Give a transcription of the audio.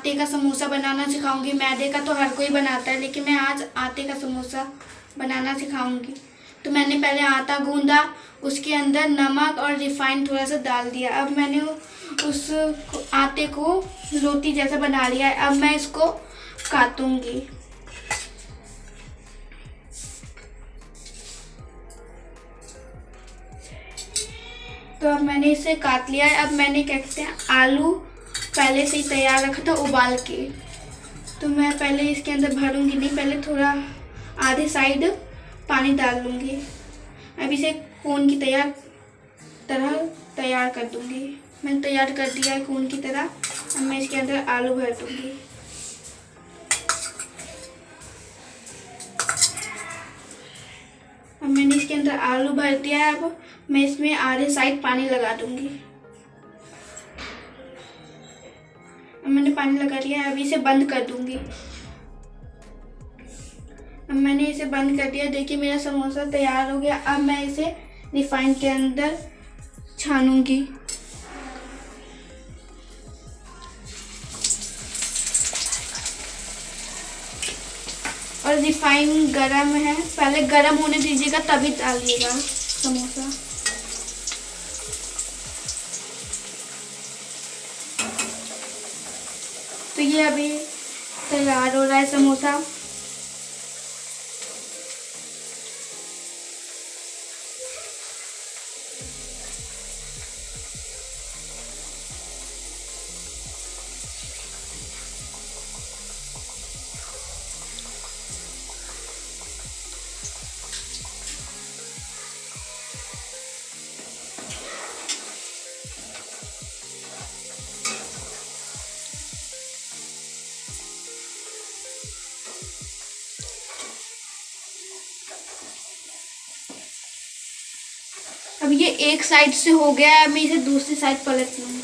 आटे का समोसा बनाना सिखाऊंगी। मैदे का तो हर कोई बनाता है, लेकिन मैं आज आटे का समोसा बनाना सिखाऊंगी। तो मैंने पहले आटा गूंदा, उसके अंदर नमक और रिफाइंड थोड़ा सा डाल दिया। अब मैंने उस आटे को रोटी जैसा बना लिया है। अब मैं इसको काटूंगी। तो अब मैंने इसे काट लिया है। अब मैंने क्या कहते हैं आलू पहले से ही तैयार रखा था उबाल के, तो मैं पहले इसके अंदर भरूंगी नहीं, पहले थोड़ा आधे साइड पानी डाल लूँगी। अब इसे कोन की तरह तैयार कर दूँगी। मैंने तैयार कर दिया है कोन की तरह। अब मैं इसके अंदर आलू भर दूँगी। अब मैंने इसके अंदर आलू भर दिया है। अब मैं इसमें आधे साइड पानी लगा दूँगी। अब मैंने पानी लगा दिया है। अब इसे बंद कर दूँगी। अब मैंने इसे बंद कर दिया। देखिए मेरा समोसा तैयार हो गया। अब मैं इसे रिफाइंड के अंदर छानूंगी। और रिफाइंड गरम है, पहले गरम होने दीजिएगा तभी डालिएगा समोसा। तो ये अभी तैयार हो रहा है समोसा। अब ये एक साइड से हो गया है। मैं इसे दूसरी साइड पलट लूँगी।